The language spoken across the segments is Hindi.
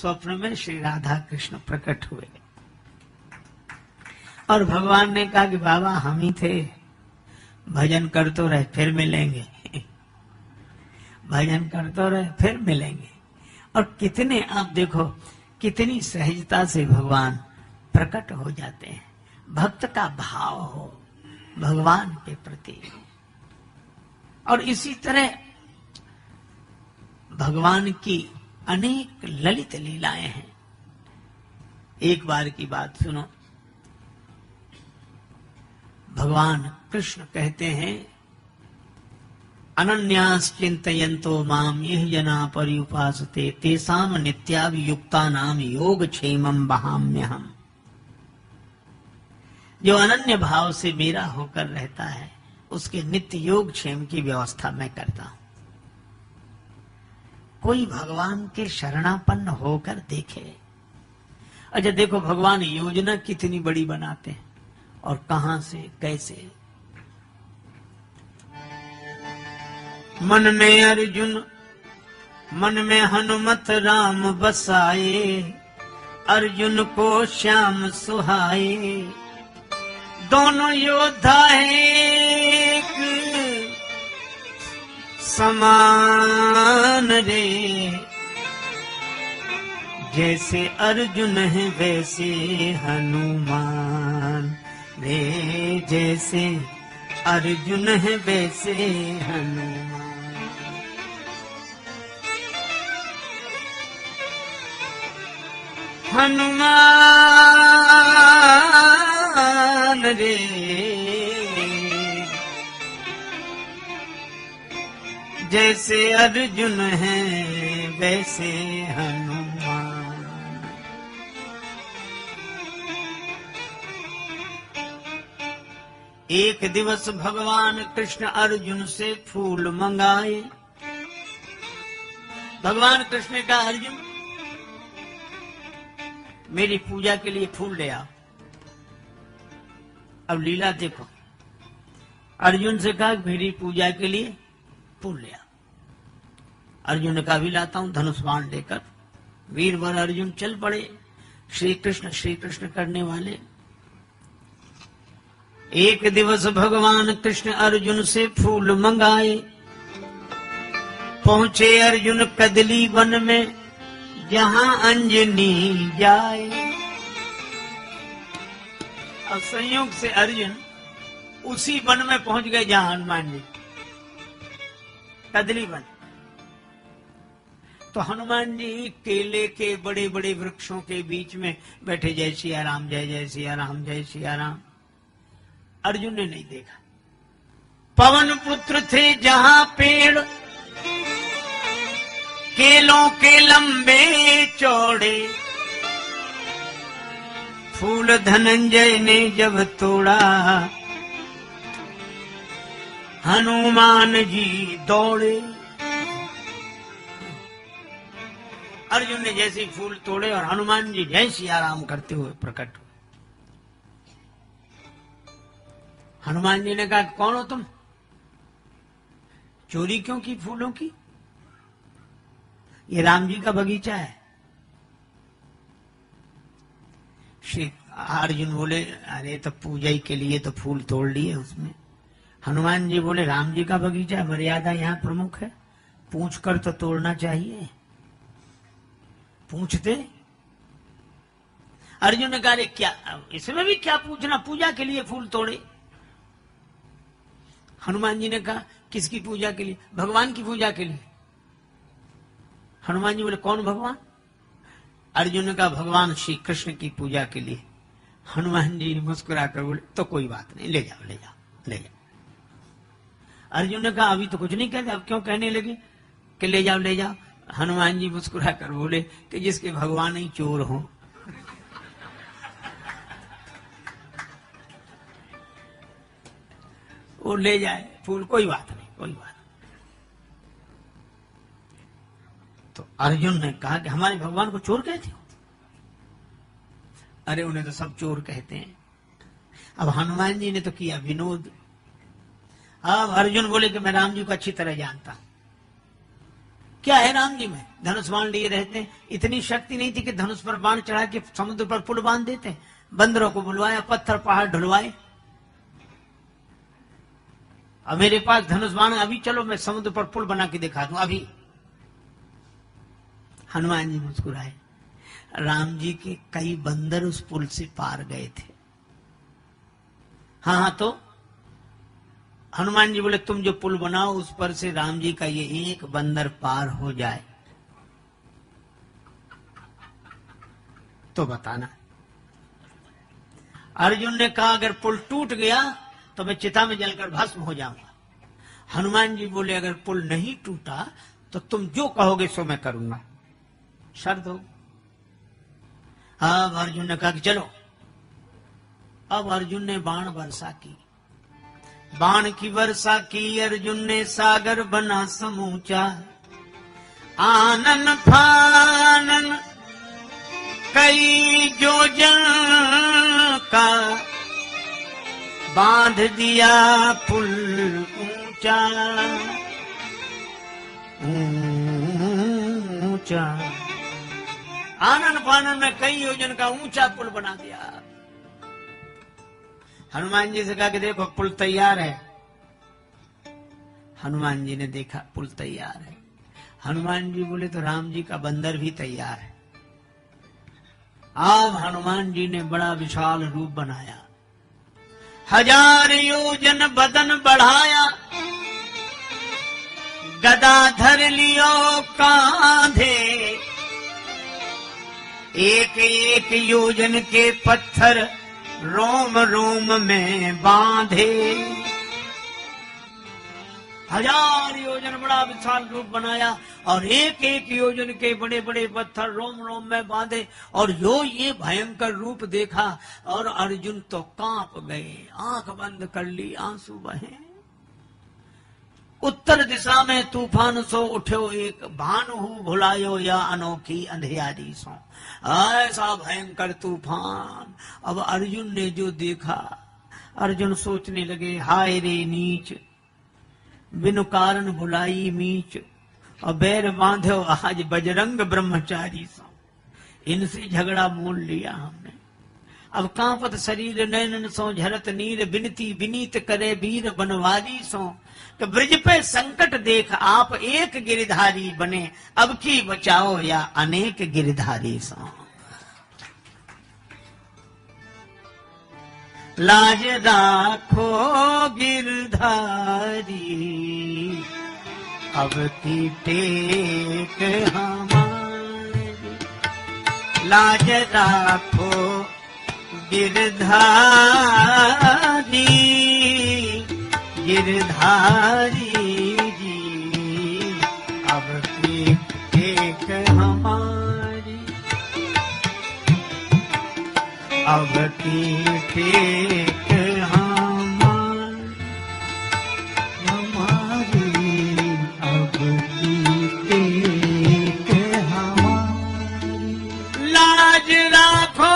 स्वप्न में श्री राधा कृष्ण प्रकट हुए और भगवान ने कहा कि बाबा हम ही थे, भजन कर तो रहे फिर मिलेंगे, भजन कर तो रहे फिर मिलेंगे। और कितने आप देखो कितनी सहजता से भगवान प्रकट हो जाते हैं। भक्त का भाव हो भगवान के प्रति। और इसी तरह भगवान की अनेक ललित लीलाएं हैं। एक बार की बात सुनो, भगवान कृष्ण कहते हैं अनन्यास चिंतयन्तो माम ये जना पर्युपासते तेसाम नित्याभियुक्ता नाम योग क्षेमम वहाम्यहम्। जो अनन्य भाव से मेरा होकर रहता है उसके नित्य योग क्षेम की व्यवस्था मैं करता हूं। कोई भगवान के शरणापन्न होकर देखे। अच्छा देखो भगवान योजना कितनी बड़ी बनाते हैं और कहां से कैसे। मन में अर्जुन मन में हनुमत राम बसाए, अर्जुन को श्याम सुहाए। दोनों योद्धा एक समान रे, जैसे अर्जुन है वैसे हनुमान रे, जैसे अर्जुन है वैसे हनुमान। हनुमान रे जैसे अर्जुन है वैसे हनुमान। एक दिवस भगवान कृष्ण अर्जुन से फूल मंगाए। भगवान कृष्ण का अर्जुन मेरी पूजा के लिए फूल ले आओ। अब लीला देखो, अर्जुन से कहा मेरी पूजा के लिए फूल ले आओ। अर्जुन ने कहा भी लाता हूं, धनुष बाण लेकर वीरवर अर्जुन चल पड़े श्री कृष्ण करने वाले। एक दिवस भगवान कृष्ण अर्जुन से फूल मंगाए। पहुंचे अर्जुन कदली वन में जहां अंजनी जाए। अब संयोग से अर्जुन उसी वन में पहुंच गए जहां हनुमान जी, कदली वन। तो हनुमान जी केले के बड़े बड़े वृक्षों के बीच में बैठे, जय सिया राम जय जय सिया राम जय सिया राम। अर्जुन ने नहीं देखा। पवन पुत्र थे जहां पेड़ केलों के लंबे चौड़े, फूल धनंजय ने जब तोड़ा हनुमान जी दौड़े। अर्जुन ने जैसे फूल तोड़े और हनुमान जी जय सिया राम करते हुए प्रकट हुए। हनुमान जी ने कहा कौन हो तुम, चोरी क्यों की फूलों की, ये राम जी का बगीचा है। श्री अर्जुन बोले अरे तो पूजा ही के लिए तो फूल तोड़ लिए उसमें। हनुमान जी बोले राम जी का बगीचा है, मर्यादा यहाँ प्रमुख है, पूछ कर तो तोड़ना चाहिए। पूछते अर्जुन ने कहा क्या इसमें भी क्या पूछना, पूजा के लिए फूल तोड़े। हनुमान जी ने कहा किसकी पूजा के लिए, भगवान की पूजा के लिए। हनुमान जी बोले कौन भगवान। अर्जुन ने कहा भगवान श्री कृष्ण की पूजा के लिए। हनुमान जी मुस्कुरा कर बोले तो कोई बात नहीं, ले जाओ ले जाओ ले जाओ। अर्जुन ने कहा अभी तो कुछ नहीं कहते, अब क्यों कहने लगे कि ले जाओ ले जाओ। हनुमान जी मुस्कुरा कर बोले कि जिसके भगवान ही चोर हो। वो ले जाए फूल, कोई बात नहीं कोई बात नहीं। तो अर्जुन ने कहा कि हमारे भगवान को चोर कहते हो। अरे उन्हें तो सब चोर कहते हैं। अब हनुमान जी ने तो किया विनोद। अब अर्जुन बोले कि मैं राम जी को अच्छी तरह जानता हूं, क्या है राम जी में? धनुष बाण लिए रहते हैं। इतनी शक्ति नहीं थी कि धनुष पर बाण चढ़ा के समुद्र पर पुल बांध देते। बंदरों को बुलवाया, पत्थर पहाड़ ढुलवाए। अब मेरे पास धनुष बाण, अभी चलो मैं समुद्र पर पुल बना के दिखा दूं अभी। हनुमान जी मुस्कुराए। राम जी के कई बंदर उस पुल से पार गए थे। हाँ, तो हनुमान जी बोले तुम जो पुल बनाओ उस पर से राम जी का ये एक बंदर पार हो जाए तो बताना। अर्जुन ने कहा अगर पुल टूट गया तो मैं चिता में जलकर भस्म हो जाऊंगा। हनुमान जी बोले अगर पुल नहीं टूटा तो तुम जो कहोगे सो मैं करूंगा, शर्त हो। अब अर्जुन ने कहा कि चलो। अब अर्जुन ने बाण वर्षा की। बाण की वर्षा की अर्जुन ने, सागर बना समूचा। आनन फानन कई योजन का, बांध दिया पुल ऊंचा ऊंचा। आनन फानन में कई योजन का ऊंचा पुल बना दिया। हनुमान जी से कहा कि देखो पुल तैयार है। हनुमान जी ने देखा पुल तैयार है। हनुमान जी बोले तो राम जी का बंदर भी तैयार है। अब हनुमान जी ने बड़ा विशाल रूप बनाया। 1000 योजन बदन बढ़ाया, गदा धर लियो कांधे। एक एक योजन के पत्थर रोम रोम में बांधे। 1000 योजन बड़ा विशाल रूप बनाया और एक एक योजन के बड़े बड़े पत्थर रोम रोम में बांधे। और जो ये भयंकर रूप देखा और अर्जुन तो कांप गए, आंख बंद कर ली, आंसू बहे। उत्तर दिशा में तूफान सो उठो एक, भानु भुलायो या अनोखी अंधियारी सो। ऐसा भयंकर तूफान। अब अर्जुन ने जो देखा, अर्जुन सोचने लगे हाय रे नीच, बिनु कारण भुलाई मीच। और बैर बांधो आज बजरंग ब्रह्मचारी सो। इनसे झगड़ा मोल लिया हमने। अब कांपत शरीर नैनन सो झरत नीर, बिनती विनीत करे वीर बनवारी सो। तो ब्रज पे संकट देख आप एक गिरधारी बने, अब की बचाओ या अनेक गिरधारी सो। लाज राखो गिरधारी, अब की टेक हमारी। लाज राखो गिरधारी, गिरधारी जी, अब की टेक हमारी। अब की टेक हमारी, अब की टेक हमारी। लाज राखो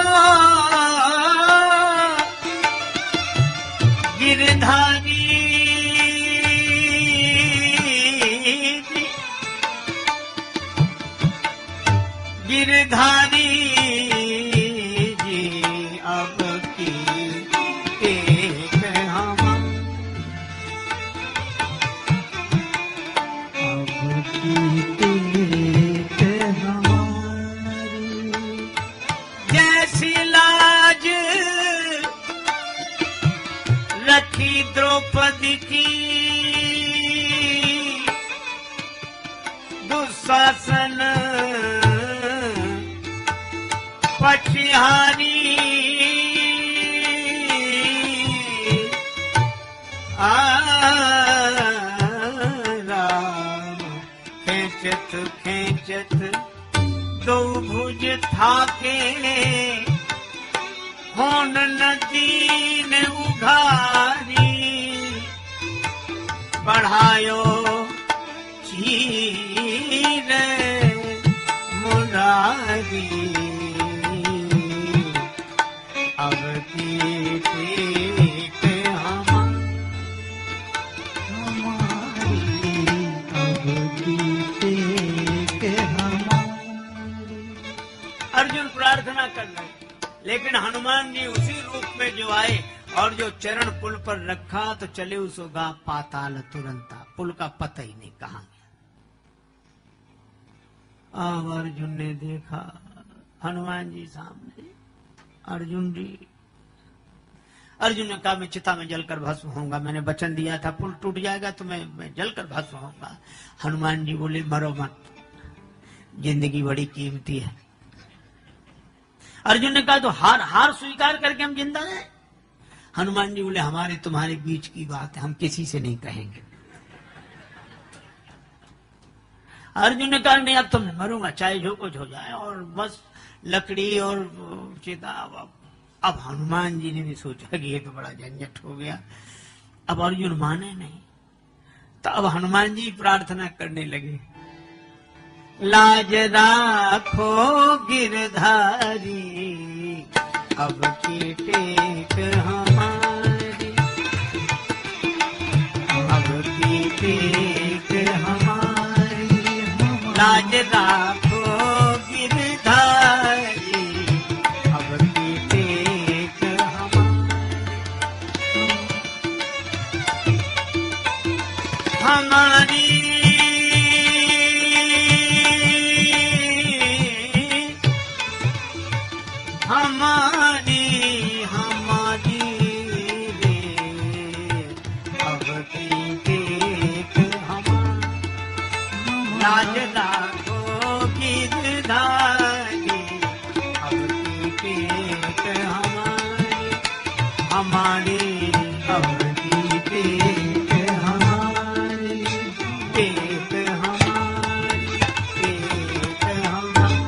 गिरधारी, गिरधारी जी, अब की टेक हमारी। अब की टेक हमारी। जैसी लाज रखी द्रौपदी की, दुशासन पछिहारी। राम खेचत खेचत दो भुज थाके, होन नदी ने उघारी। बढ़ायो चीर मुरारी, अब की टेक हमारी। अब की टेक अर्जुन प्रार्थना कर रहे, लेकिन हनुमान जी उसी रूप में जो आए और जो चरण पुल पर रखा तो चले उसोगा पाताल तुरंता, पुल का पता ही नहीं कहां गया। अब अर्जुन ने देखा हनुमान जी सामने, अर्जुन ने कहा मैं चिता में जलकर भस्म होऊंगा, मैंने वचन दिया था पुल टूट जाएगा तो मैं जलकर भस्म होऊंगा। हनुमान जी बोले मरो मत, जिंदगी बड़ी कीमती है। अर्जुन ने कहा तो हार स्वीकार करके हम जिंदा रहे। हनुमान जी बोले हमारे तुम्हारे बीच की बात है, हम किसी से नहीं कहेंगे। अर्जुन ने कहा नहीं अब तो मैं मरूंगा, चाहे जो कुछ हो जाए, और बस लकड़ी और चिता। अब हनुमान जी ने भी सोचा कि ये तो बड़ा झंझट हो गया। अब अर्जुन माने नहीं, तो अब हनुमान जी प्रार्थना करने लगे, लाज राखो गिरधारी, अब की टेक हमारी, अब की टेक हमारी, लाज राखो गिरधारी, अब की टेक हमारी, हमारी हमारी रे, अब की टेक हमारी, लाज राखो गिरधारी, अब की टेक हमारी, हमारी अब की टेक हमारी, टेक हमारी, टेक हमारी।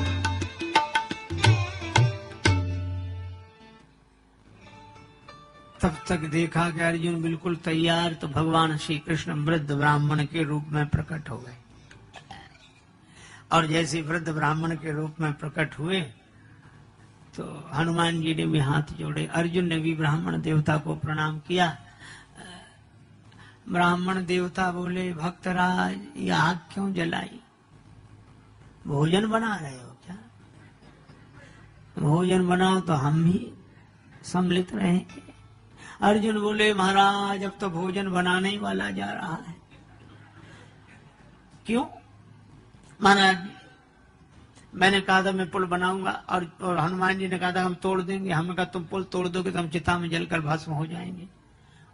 तब तक देखा कि अर्जुन बिल्कुल तैयार, तो भगवान श्री कृष्ण वृद्ध ब्राह्मण के रूप में प्रकट हो गए। और जैसे वृद्ध ब्राह्मण के रूप में प्रकट हुए तो हनुमान जी ने भी हाथ जोड़े, अर्जुन ने भी ब्राह्मण देवता को प्रणाम किया। ब्राह्मण देवता बोले भक्तराज ये आग क्यों जलाई, भोजन बना रहे हो क्या? भोजन बनाओ तो हम भी सम्मिलित रहेंगे। अर्जुन बोले महाराज अब तो भोजन बनाने ही वाला जा रहा है। क्यों? महाराज मैंने कहा था मैं पुल बनाऊंगा, और हनुमान जी ने कहा था हम तोड़ देंगे। हमने कहा तुम पुल तोड़ दोगे तो हम चिता में जलकर भस्म हो जाएंगे,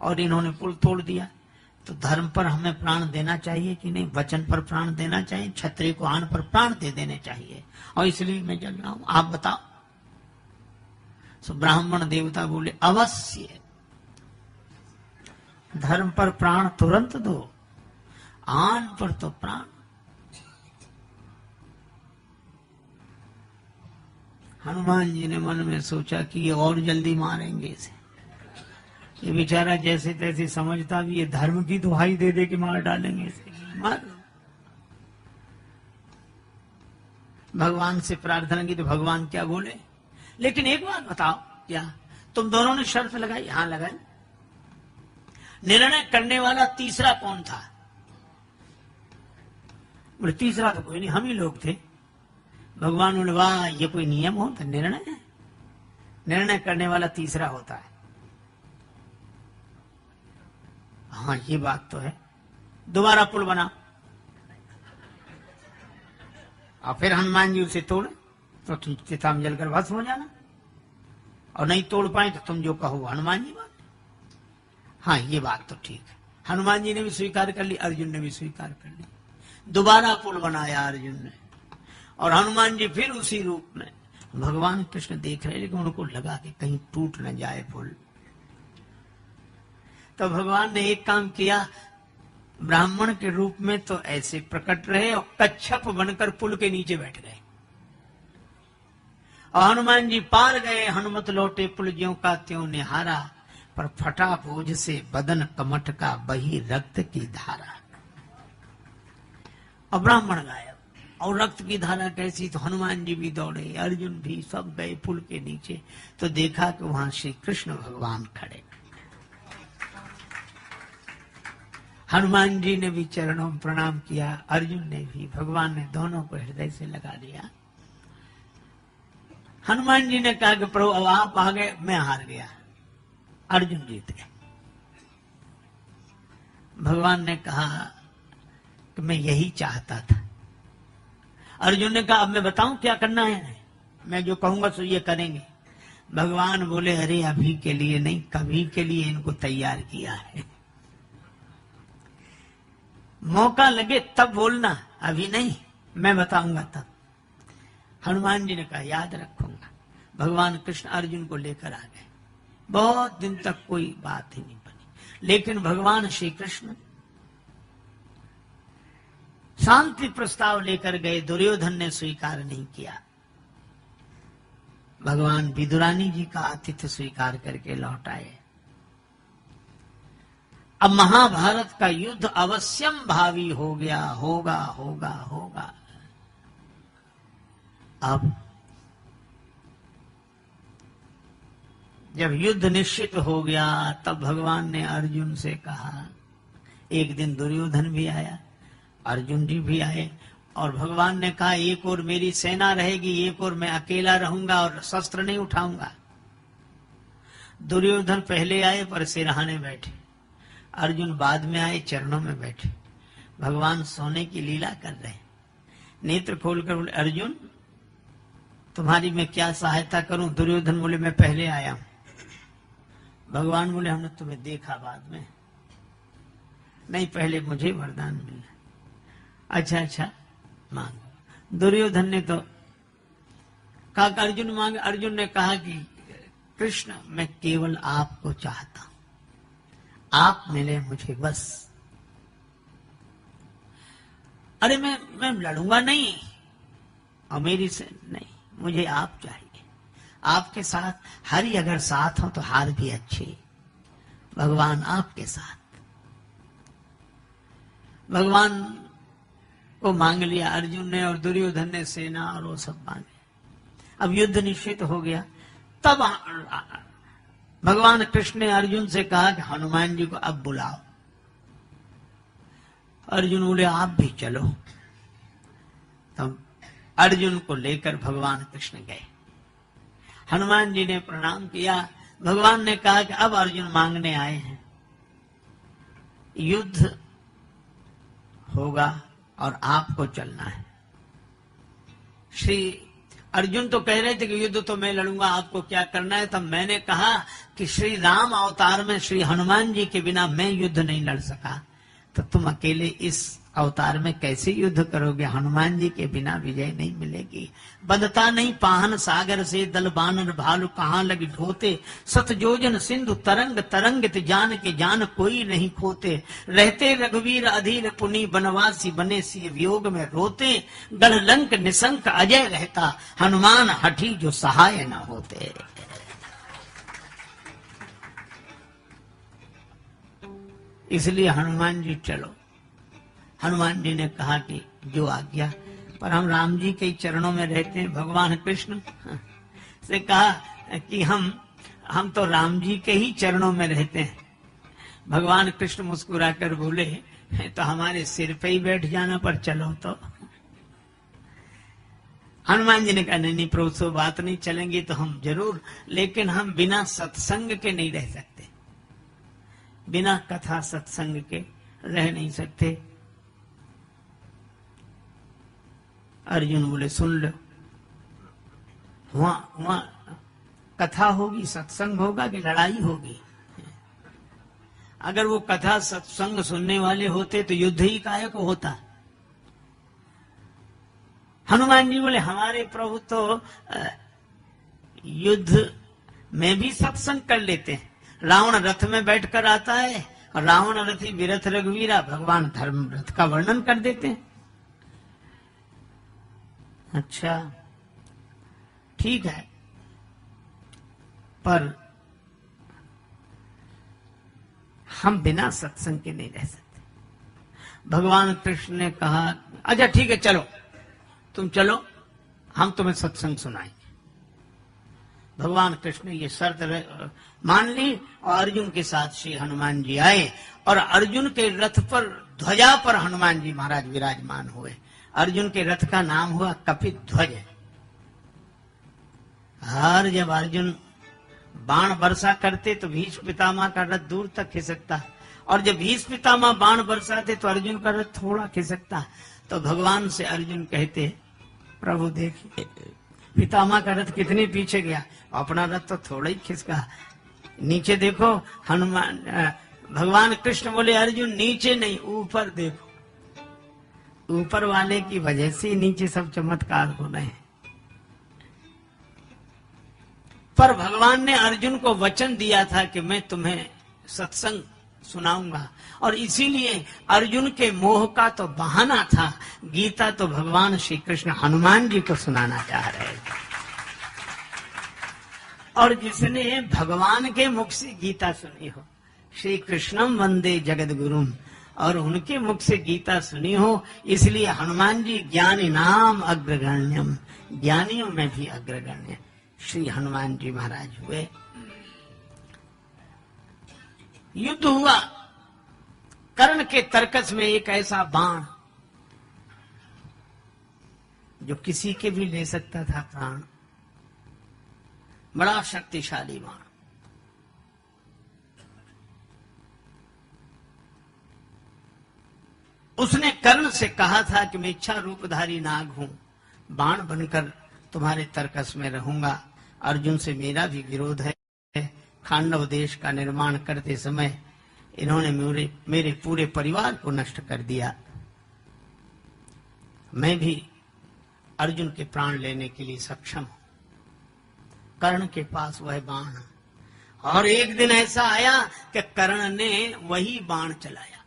और इन्होंने पुल तोड़ दिया। तो धर्म पर हमें प्राण देना चाहिए कि नहीं? वचन पर प्राण देना चाहिए, क्षत्रिय को आन पर प्राण दे देने चाहिए, और इसलिए मैं जल रहा हूं, आप बताओ। तो ब्राह्मण देवता बोले अवश्य, धर्म पर प्राण तुरंत दो, आन पर तो प्राण। हनुमान जी ने मन में सोचा कि ये और जल्दी मारेंगे इसे, ये बेचारा जैसे तैसे समझता भी ये धर्म की दुहाई दे दे के मार डालेंगे इसे, मार। भगवान से प्रार्थना की तो भगवान क्या बोले, लेकिन एक बात बताओ, क्या तुम दोनों ने शर्त लगाई? हाँ लगाई। निर्णय करने वाला तीसरा कौन था? बोले तीसरा तो कोई नहीं, हम ही लोग थे। भगवान बोले वाह ये कोई नियम होता? निर्णय है, निर्णय करने वाला तीसरा होता है। हाँ ये बात तो है। दोबारा पुल बना, और फिर हनुमान जी उसे तोड़े तो तुम चिता में जलकर भस्म हो जाना, और नहीं तोड़ पाए तो तुम जो कहो हनुमान जी बात। हाँ ये बात तो ठीक है। हनुमान जी ने भी स्वीकार कर ली, अर्जुन ने भी स्वीकार कर ली। दोबारा पुल बनाया अर्जुन ने, और हनुमान जी फिर उसी रूप में। भगवान कृष्ण देख रहे, लेकिन उनको लगा कि कहीं टूट न जाए पुल। तो भगवान ने एक काम किया, ब्राह्मण के रूप में तो ऐसे प्रकट रहे और कच्छप बनकर पुल के नीचे बैठ गए, और हनुमान जी पार गए। हनुमत लौटे पुल ज्यों का त्यों निहारा, पर फटा बोझ से बदन कमट का बही रक्त की धारा। और ब्राह्मण गायब, और रक्त की धारा कैसी? तो हनुमान जी भी दौड़े, अर्जुन भी, सब गए पुल के नीचे। तो देखा कि वहां श्री कृष्ण भगवान खड़े। हनुमान जी ने भी चरणों में प्रणाम किया, अर्जुन ने भी। भगवान ने दोनों को हृदय से लगा दिया। हनुमान जी ने कहा कि प्रभु अब आप आ गए, मैं हार गया, अर्जुन जीत गए। भगवान ने कहा कि मैं यही चाहता था। अर्जुन ने कहा अब मैं बताऊं क्या करना है, मैं जो कहूंगा सो ये करेंगे। भगवान बोले अरे अभी के लिए नहीं, कभी के लिए इनको तैयार किया है, मौका लगे तब बोलना, अभी नहीं, मैं बताऊंगा तब। हनुमान जी ने कहा याद रखूंगा। भगवान कृष्ण अर्जुन को लेकर आ गए। बहुत दिन तक कोई बात ही नहीं बनी, लेकिन भगवान श्री कृष्ण शांति प्रस्ताव लेकर गए, दुर्योधन ने स्वीकार नहीं किया। भगवान विदुरानी जी का आतिथ्य स्वीकार करके लौट आए। अब महाभारत का युद्ध अवश्यम भावी हो गया, होगा होगा होगा। अब जब युद्ध निश्चित हो गया तब भगवान ने अर्जुन से कहा, एक दिन दुर्योधन भी आया, अर्जुन जी भी आए, और भगवान ने कहा एक और मेरी सेना रहेगी, एक और मैं अकेला रहूंगा और शस्त्र नहीं उठाऊंगा। दुर्योधन पहले आए पर सिरहाने बैठे, अर्जुन बाद में आए चरणों में बैठे। भगवान सोने की लीला कर रहे, नेत्र खोलकर बोले अर्जुन तुम्हारी मैं क्या सहायता करूं। दुर्योधन बोले मैं पहले आया हूं। भगवान बोले हमने तुम्हें देखा बाद में, नहीं पहले मुझे वरदान मिला। अच्छा अच्छा मांगो। दुर्योधन ने तो कहा अर्जुन मांगे। अर्जुन ने कहा कि कृष्ण मैं केवल आपको चाहता हूं, आप मिले मुझे बस। अरे मैं लड़ूंगा नहीं, और मेरी से नहीं, मुझे आप चाहिए। आपके साथ हरि अगर साथ हो तो हार भी अच्छी। भगवान आपके साथ। भगवान को मांग लिया अर्जुन ने, और दुर्योधन ने सेना और वो सब मांगे। अब युद्ध निश्चित हो गया। तब भगवान कृष्ण ने अर्जुन से कहा कि हनुमान जी को अब बुलाओ। अर्जुन बोले आप भी चलो। तब अर्जुन को लेकर भगवान कृष्ण गए। हनुमान जी ने प्रणाम किया। भगवान ने कहा कि अब अर्जुन मांगने आए हैं, युद्ध होगा और आपको चलना है। श्री अर्जुन तो कह रहे थे कि युद्ध तो मैं लड़ूंगा, आपको क्या करना है। तब मैंने कहा कि श्री राम अवतार में श्री हनुमान जी के बिना मैं युद्ध नहीं लड़ सका, तो तुम अकेले इस अवतार में कैसे युद्ध करोगे। हनुमान जी के बिना विजय नहीं मिलेगी। बदता नहीं पाहन सागर से, दल बानर भालू कहाँ लगी ढोते। सतजोजन सिंधु तरंग तरंगित, जान के जान कोई नहीं खोते। रहते रघुवीर अधीर पुनि, बनवासी बने सी वियोग में रोते। गढ़ लंक निशंक अजय रहता, हनुमान हठी जो सहाय न होते। इसलिए हनुमान जी चलो। हनुमान जी ने कहा कि जो आज्ञा, पर हम राम जी के चरणों में रहते हैं। भगवान कृष्ण से कहा कि हम तो राम जी के ही चरणों में रहते हैं। भगवान कृष्ण मुस्कुराकर बोले तो हमारे सिर पे ही बैठ जाना, पर चलो तो। हनुमान जी ने कहा नहीं प्रभु सो बात नहीं, चलेंगे तो हम जरूर, लेकिन हम बिना सत्संग के नहीं रह सकते, बिना कथा सत्संग के रह नहीं सकते। अर्जुन बोले सुन लो, वहां कथा होगी, सत्संग होगा कि लड़ाई होगी। अगर वो कथा सत्संग सुनने वाले होते तो युद्ध ही काहे को होता। हनुमान जी बोले हमारे प्रभु तो युद्ध में भी सत्संग कर लेते हैं। रावण रथ में बैठकर आता है, और रावण रथी विरथ रघुवीरा, भगवान धर्म रथ का वर्णन कर देते हैं। अच्छा ठीक है, पर हम बिना सत्संग के नहीं रह सकते। भगवान कृष्ण ने कहा अच्छा ठीक है चलो, तुम चलो, हम तुम्हें सत्संग सुनाएंगे। भगवान कृष्ण ने ये शर्त मान ली, और अर्जुन के साथ श्री हनुमान जी आए, और अर्जुन के रथ पर ध्वजा पर हनुमान जी महाराज विराजमान हुए। अर्जुन के रथ का नाम हुआ कपिध्वज। और जब अर्जुन बाण वर्षा करते तो भीष्म पितामह का रथ दूर तक खिसकता, और जब भीष्म पितामह बाण बरसाते तो अर्जुन का रथ थोड़ा खिसकता। तो भगवान से अर्जुन कहते, प्रभु देखिए पितामह का रथ कितने पीछे गया, अपना रथ तो थोड़ा ही खिसका। नीचे देखो हनुमान, भगवान कृष्ण बोले अर्जुन नीचे नहीं ऊपर देखो, ऊपर वाले की वजह से नीचे सब चमत्कार हो रहे हैं। पर भगवान ने अर्जुन को वचन दिया था कि मैं तुम्हें सत्संग सुनाऊंगा, और इसीलिए अर्जुन के मोह का तो बहाना था, गीता तो भगवान श्री कृष्ण हनुमान जी को सुनाना चाह रहे थे। और जिसने भगवान के मुख से गीता सुनी हो, श्री कृष्णम वंदे जगत गुरुम, और उनके मुख से गीता सुनी हो, इसलिए हनुमान जी ज्ञानी नाम अग्रगण्यम, ज्ञानियों में भी अग्रगण्य श्री हनुमान जी महाराज हुए। युद्ध हुआ, कर्ण के तरकस में एक ऐसा बाण जो किसी के भी ले सकता था प्राण, बड़ा शक्तिशाली बाण। उसने कर्ण से कहा था कि मैं इच्छा रूपधारी नाग हूं, बाण बनकर तुम्हारे तरकस में रहूंगा। अर्जुन से मेरा भी विरोध है, खांडव देश का निर्माण करते समय इन्होंने मेरे पूरे परिवार को नष्ट कर दिया। मैं भी अर्जुन के प्राण लेने के लिए सक्षम हूं। कर्ण के पास वह बाण, और एक दिन ऐसा आया कि कर्ण ने वही बाण चलाया,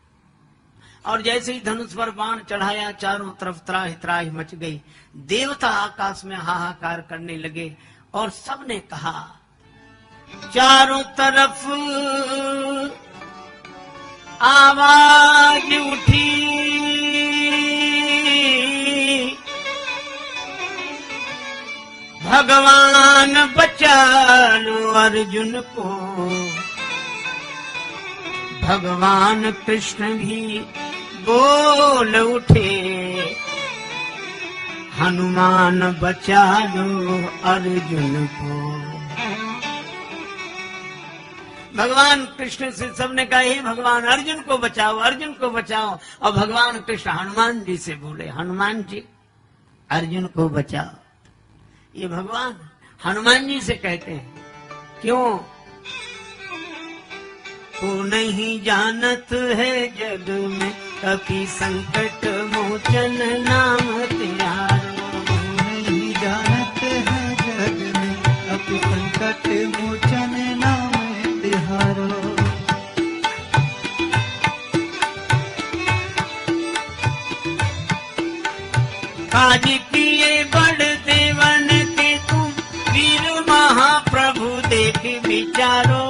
और जैसे ही धनुष पर बाण चढ़ाया चारों तरफ त्राहि त्राहि मच गई। देवता आकाश में हाहाकार करने लगे, और सबने कहा चारों तरफ आवाज उठी, भगवान बचा लो अर्जुन को। भगवान कृष्ण भी बोल उठे, हनुमान बचा लो अर्जुन को। भगवान कृष्ण से सबने कहा हे भगवान अर्जुन को बचाओ, अर्जुन को बचाओ। और भगवान कृष्ण हनुमान जी से बोले, हनुमान जी अर्जुन को बचाओ। ये भगवान हनुमान जी से कहते हैं, क्यों? को नहीं जानत है जग में कभी संकट मोचन नाम त्यारो। नहीं जानत है जग में कभी संकट मोचन नाम तिहारो। काज किए बड़ देवन के तुम वीर महाप्रभु देख विचारो।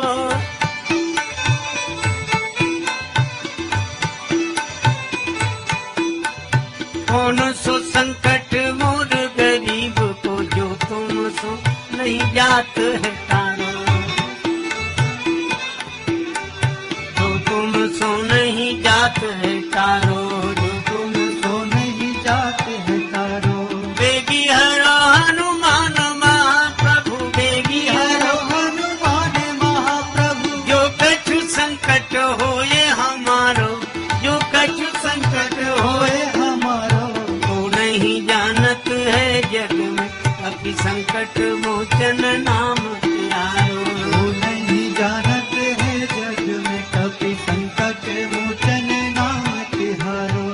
कौन सो संकट मोर गरीब को जो तुम सो नहीं जात है तारो। जो तुम सो नहीं जात है तारो, जो तुम सो नहीं जात है तारो। बेगी हरो हनुमान महाप्रभु, बेगी हरो हनुमान महाप्रभु। जो कछु संकट होए हमारो, जो कछु संकट होए हमारो। तो नहीं जानत है जग में कभी संकट मोचन नाम त्यारो। वो नहीं जानत है जग में कभी संकट मोचन नाम तिहारो।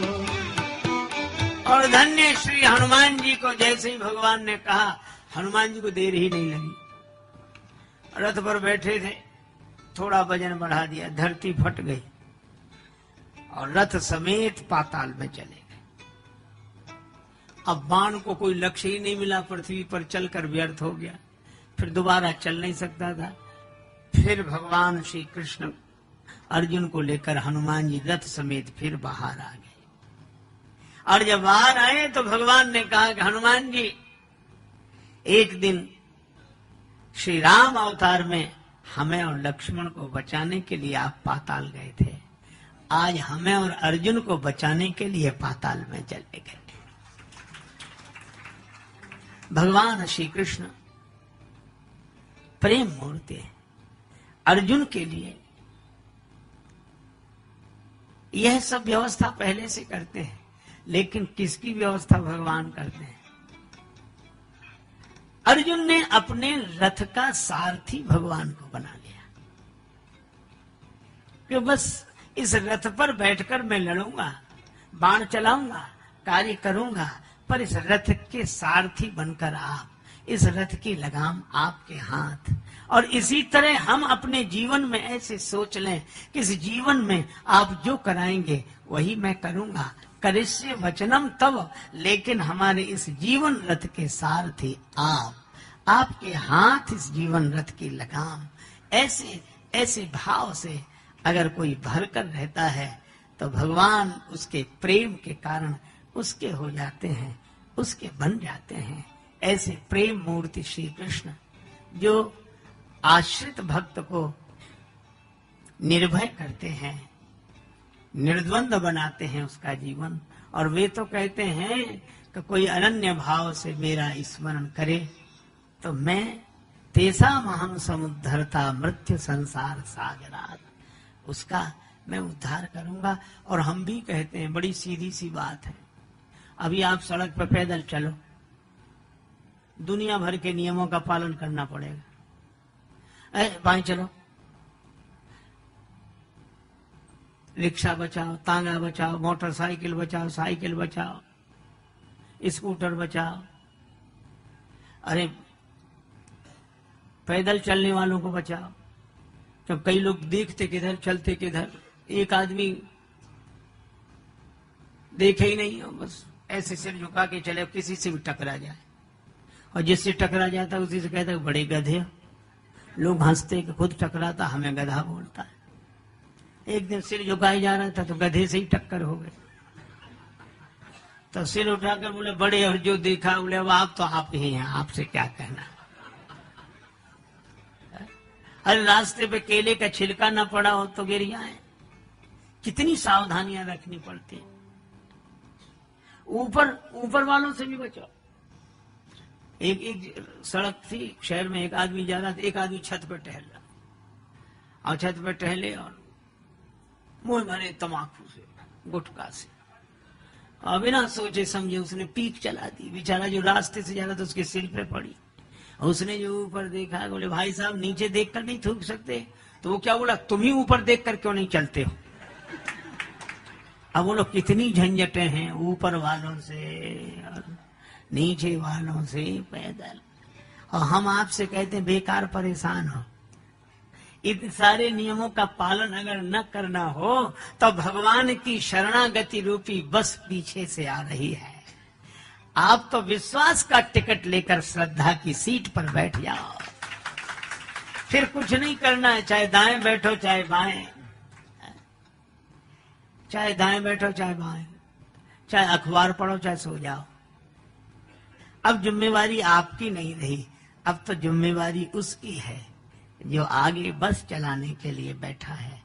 और धन्य श्री हनुमान जी को जैसे ही भगवान ने कहा, हनुमान जी को देर ही नहीं लगी। रथ पर बैठे थे, थोड़ा वजन बढ़ा दिया, धरती फट गई और रथ समेत पाताल में चले गए। अब बाण को कोई लक्ष्य ही नहीं मिला, पृथ्वी पर चलकर व्यर्थ हो गया, फिर दोबारा चल नहीं सकता था। फिर भगवान श्री कृष्ण अर्जुन को लेकर हनुमान जी रथ समेत फिर बाहर आ गए। और जब बाहर आए तो भगवान ने कहा कि हनुमान जी, एक दिन श्री राम अवतार में हमें और लक्ष्मण को बचाने के लिए आप पाताल गए थे, आज हमें और अर्जुन को बचाने के लिए पाताल में चले गए। भगवान श्री कृष्ण प्रेम मूर्ति है। अर्जुन के लिए यह सब व्यवस्था पहले से करते हैं, लेकिन किसकी व्यवस्था भगवान करते हैं? अर्जुन ने अपने रथ का सारथी भगवान को बना लिया कि बस इस रथ पर बैठकर मैं लड़ूंगा, बाण चलाऊंगा, कार्य करूंगा, पर इस रथ के सारथी बनकर आप, इस रथ की लगाम आपके हाथ। और इसी तरह हम अपने जीवन में ऐसे सोच लें कि इस जीवन में आप जो कराएंगे वही मैं करूंगा, करिष्ये वचनम तव, लेकिन हमारे इस जीवन रथ के सारथी आप, आपके हाथ इस जीवन रथ की लगाम। ऐसे ऐसे भाव से अगर कोई भरकर रहता है तो भगवान उसके प्रेम के कारण उसके हो जाते हैं, उसके बन जाते हैं। ऐसे प्रेम मूर्ति श्री कृष्ण जो आश्रित भक्त को निर्भय करते हैं, निर्द्वंद बनाते हैं उसका जीवन। और वे तो कहते हैं कि कोई अनन्य भाव से मेरा स्मरण करे तो मैं तेसा महम समुद्धरता मृत्यु संसार सागरात, उसका मैं उद्धार करूंगा। और हम भी कहते हैं, बड़ी सीधी सी बात है, अभी आप सड़क पर पैदल चलो, दुनिया भर के नियमों का पालन करना पड़ेगा। बाएं चलो, रिक्शा बचाओ, तांगा बचाओ, मोटरसाइकिल बचाओ, साइकिल बचाओ, स्कूटर बचाओ। अरे पैदल चलने वालों को बचाओ। जब कई लोग देखते किधर चलते किधर, एक आदमी देखे ही नहीं, बस ऐसे सिर झुका के चले, किसी से भी टकरा जाए, और जिससे टकरा जाता है उसी से कहता है बड़े गधे हो। लोग हंसते कि खुद टकराता हमें गधा बोलता है। एक दिन सिर झुकाए जा रहा था तो गधे से ही टक्कर हो गई, तो सिर उठाकर बोले बड़े, और जो देखा बोले अब आप तो आप ही हैं, आपसे क्या कहना। अरे रास्ते पे केले का छिलका न पड़ा हो तो गिर जाए। कितनी सावधानियां रखनी पड़ती है। ऊपर वालों से भी बचाओ। एक सड़क थी शहर में, एक आदमी जा रहा था, एक आदमी छत पर टहल रहा, और छत पर टहले और मुंह भरे तमाकू से, गुटखा से, और बिना सोचे समझे उसने पीक चला दी। बेचारा जो रास्ते से जा रहा था उसके सिर पे पड़ी। उसने जो ऊपर देखा, बोले भाई साहब नीचे देखकर नहीं थूक सकते? तो वो क्या बोला, तुम ही ऊपर देखकर क्यों नहीं चलते हो? अब बोलो कितनी झंझटें हैं ऊपर वालों से और नीचे वालों से पैदल। और हम आपसे कहते हैं बेकार परेशान हो। इन सारे नियमों का पालन अगर न करना हो तो भगवान की शरणागति रूपी बस पीछे से आ रही है। आप तो विश्वास का टिकट लेकर श्रद्धा की सीट पर बैठ जाओ, फिर कुछ नहीं करना है, चाहे दाएं बैठो चाहे बाएं, चाहे दाएं बैठो चाहे बाएं, चाहे अखबार पढ़ो चाहे सो जाओ। अब जिम्मेवारी आपकी नहीं रही, अब तो जिम्मेवारी उसकी है जो आगे बस चलाने के लिए बैठा है,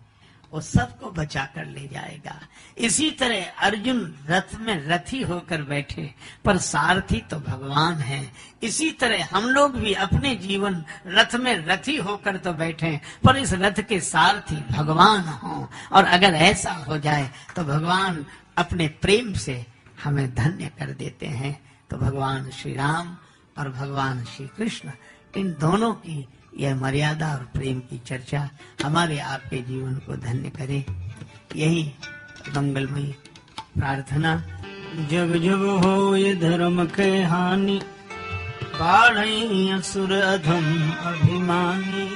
वो सबको बचा कर ले जाएगा। इसी तरह अर्जुन रथ में रथी होकर बैठे, पर सारथी तो भगवान है। इसी तरह हम लोग भी अपने जीवन रथ में रथी होकर तो बैठे, पर इस रथ के सारथी भगवान हों। और अगर ऐसा हो जाए तो भगवान अपने प्रेम से हमें धन्य कर देते हैं। तो भगवान श्री राम और भगवान श्री कृष्ण, इन दोनों की यह मर्यादा और प्रेम की चर्चा हमारे आपके जीवन को धन्य करे, यही मंगलमयी प्रार्थना। जग जग हो ये धर्म के हानि, बाढ़ई असुर अधम अभिमानी।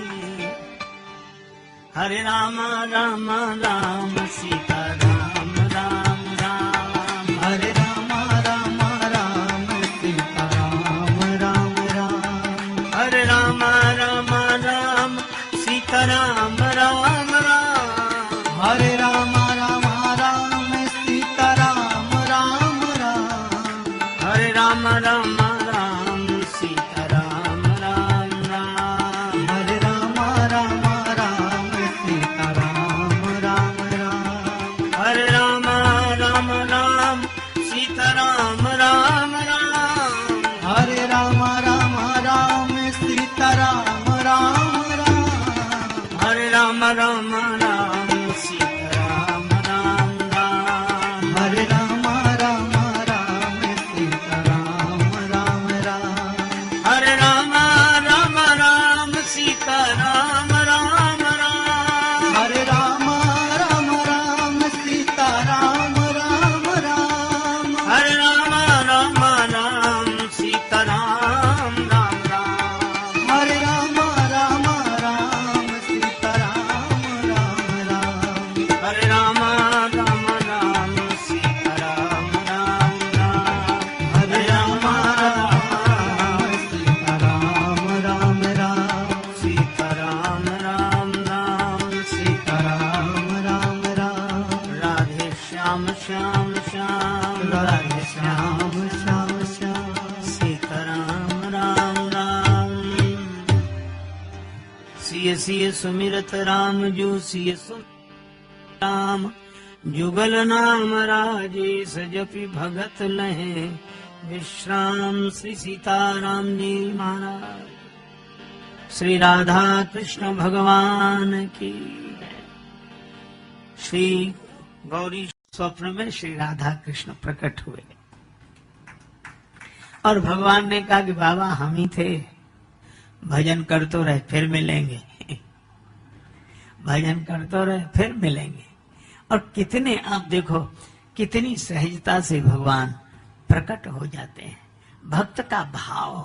हरे राम राम राम सीता राम राम राम, हरे राम राम राम सीता राम राम राम, हरे राम राम राम सीता राम राम राम, हरे राम राम राम सीता राम राम राम, हरे राम राम राम सीता राम राम राम, हरे राम राम राम सीता राम राम राम, राम राम सीताराम राम राम। हरे राम राम राम सीताराम राम राम। हरे राम राम राम सीताराम राम राम। हरे राम राम राम सीताराम राम राम। हरे राम राम राम सीताराम राम राम। हरे राम राम राम सीताराम राम राम। हरे राम राम राम सीताराम राम राम। हरे राम राम सीताराम राम राम। सीताराम राम राम सीताराम राम राम। राधे श्याम श्याम श्याम राधे श्याम श्याम श्याम। सीताराम राम राम। सिय सिय सुमिरत राम जो सिय राम जुगल नाम राजेश जपि भगत लहे विश्राम। श्री सीताराम जी महाराज। श्री राधा कृष्ण भगवान की जय। श्री गौरी स्वप्न में श्री राधा कृष्ण प्रकट हुए और भगवान ने कहा कि बाबा हम ही थे, भजन कर तो रहे फिर मिलेंगे, भजन कर तो रहे फिर मिलेंगे। और कितने आप देखो कितनी सहजता से भगवान प्रकट हो जाते हैं, भक्त का भाव